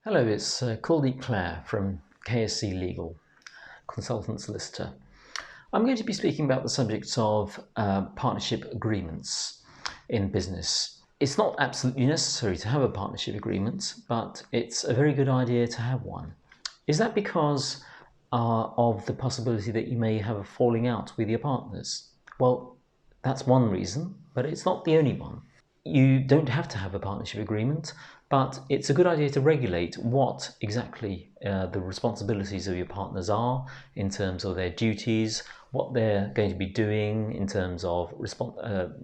Hello, it's Kuldeep Clair from KSC Legal, consultant solicitor. I'm going to be speaking about the subject of partnership agreements in business. It's not absolutely necessary to have a partnership agreement, but it's a very good idea to have one. Is that because of the possibility that you may have a falling out with your partners? Well, that's one reason, but it's not the only one. You don't have to have a partnership agreement, but it's a good idea to regulate what exactly the responsibilities of your partners are in terms of their duties, what they're going to be doing in terms of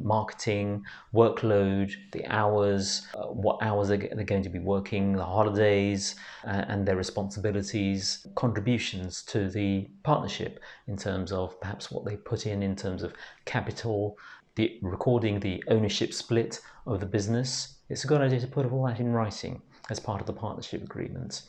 marketing, workload, the hours, what hours they're going to be working, the holidays, and their responsibilities, contributions to the partnership in terms of perhaps what they put in terms of capital, recording the ownership split of the business. It's a good idea to put all that in writing as part of the partnership agreement.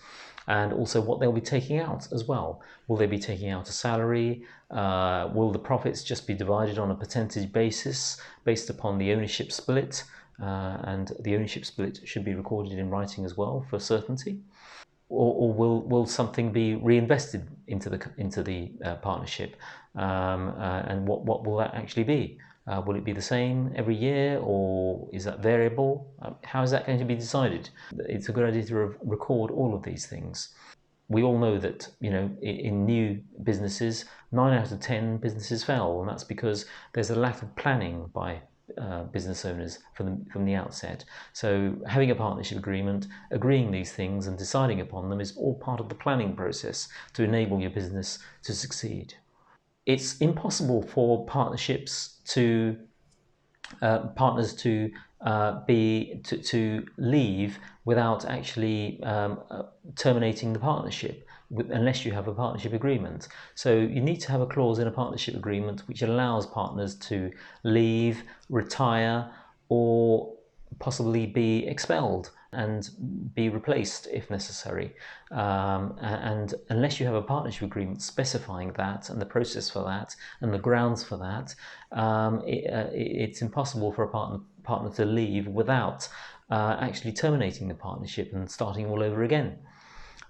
And also what they'll be taking out as well. Will they be taking out a salary? Will the profits just be divided on a percentage basis based upon the ownership split? And the ownership split should be recorded in writing as well for certainty. Or will something be reinvested into the partnership? And what will that actually be? Will it be the same every year, or is that variable? How is that going to be decided? It's a good idea to record all of these things. We all know that, in new businesses, 9 out of 10 businesses fail, and that's because there's a lack of planning by business owners from the outset. So having a partnership agreement, agreeing these things and deciding upon them is all part of the planning process to enable your business to succeed. It's impossible for partners to leave without actually terminating the partnership, unless you have a partnership agreement. So you need to have a clause in a partnership agreement which allows partners to leave, retire, or possibly be expelled and be replaced if necessary. And unless you have a partnership agreement specifying that and the process for that and the grounds for that, it's impossible for a partner to leave without actually terminating the partnership and starting all over again.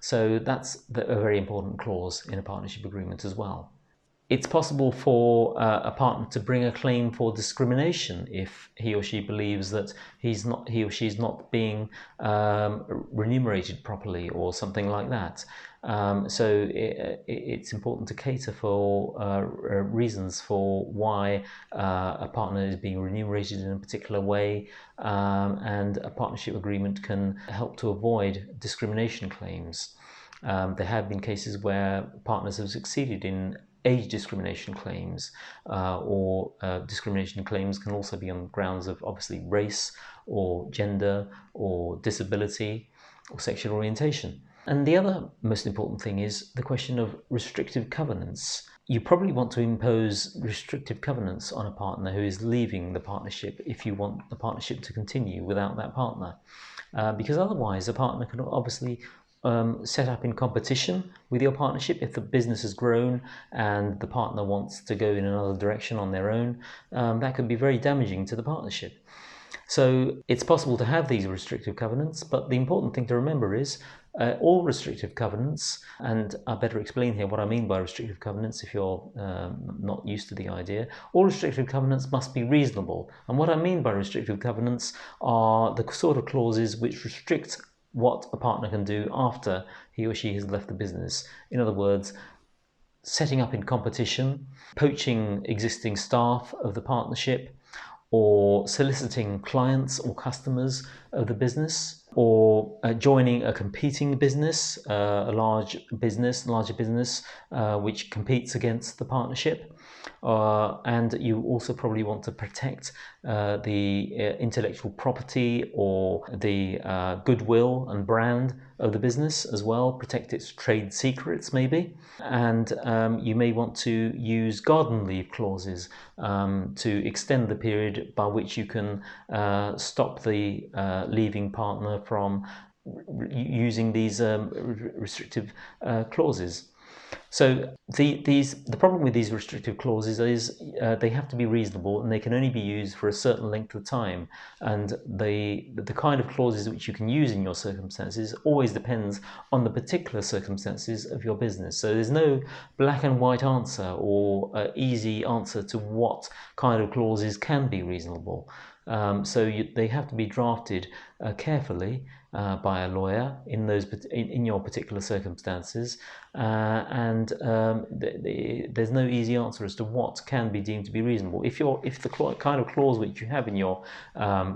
So that's a very important clause in a partnership agreement as well. It's possible for a partner to bring a claim for discrimination if he or she believes that he or she is not being remunerated properly or something like that. So it's important to cater for reasons for why a partner is being remunerated in a particular way, and a partnership agreement can help to avoid discrimination claims. There have been cases where partners have succeeded in age discrimination claims, or discrimination claims can also be on grounds of obviously race or gender or disability or sexual orientation. And the other most important thing is the question of restrictive covenants. You probably want to impose restrictive covenants on a partner who is leaving the partnership if you want the partnership to continue without that partner. Because otherwise a partner can obviously set up in competition with your partnership. If the business has grown and the partner wants to go in another direction on their own, that could be very damaging to the partnership. So it's possible to have these restrictive covenants, but the important thing to remember is all restrictive covenants, and I better explain here what I mean by restrictive covenants if you're not used to the idea. All restrictive covenants must be reasonable. And what I mean by restrictive covenants are the sort of clauses which restrict what a partner can do after he or she has left the business. In other words, setting up in competition, poaching existing staff of the partnership, or soliciting clients or customers of the business, or joining a competing business, a larger business, which competes against the partnership. And you also probably want to protect the intellectual property or the goodwill and brand of the business as well, protect its trade secrets maybe. And you may want to use garden leave clauses to extend the period by which you can stop the leaving partner from using these restrictive clauses. So the problem with these restrictive clauses is they have to be reasonable, and they can only be used for a certain length of time. And the kind of clauses which you can use in your circumstances always depends on the particular circumstances of your business. So there's no black and white answer or easy answer to what kind of clauses can be reasonable. They have to be drafted carefully by a lawyer in in your particular circumstances, and there's no easy answer as to what can be deemed to be reasonable. If the kind of clause which you have in your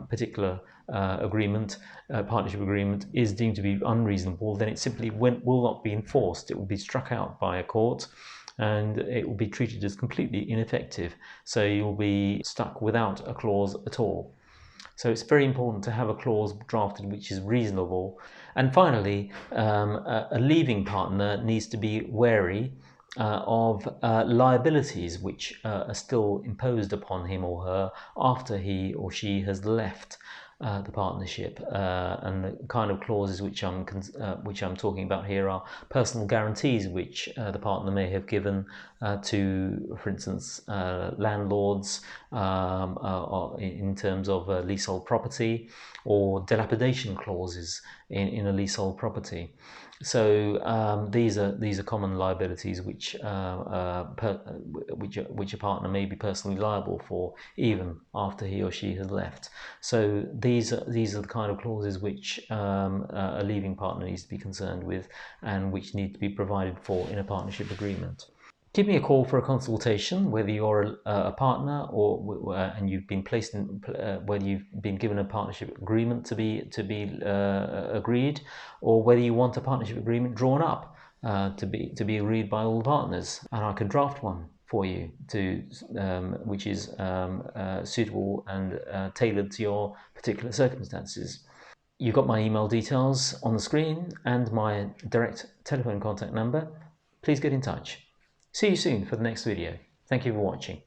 particular partnership agreement, is deemed to be unreasonable, then it simply will not be enforced. It will be struck out by a court, and it will be treated as completely ineffective. So you'll be stuck without a clause at all. So it's very important to have a clause drafted which is reasonable. And finally, a leaving partner needs to be wary of liabilities which are still imposed upon him or her after he or she has left the partnership, and the kind of clauses which I'm talking about here are personal guarantees which the partner may have given to, for instance, landlords in terms of leasehold property, or dilapidation clauses in a leasehold property. So these are common liabilities which a partner may be personally liable for even after he or she has left. So these are the kind of clauses which a leaving partner needs to be concerned with, and which need to be provided for in a partnership agreement. Give me a call for a consultation, whether you're a partner and you've been placed in, whether you've been given a partnership agreement to be agreed, or whether you want a partnership agreement drawn up to be agreed by all the partners, and I can draft one for you which is suitable and tailored to your particular circumstances. You've got my email details on the screen and my direct telephone contact number. Please get in touch. See you soon for the next video. Thank you for watching.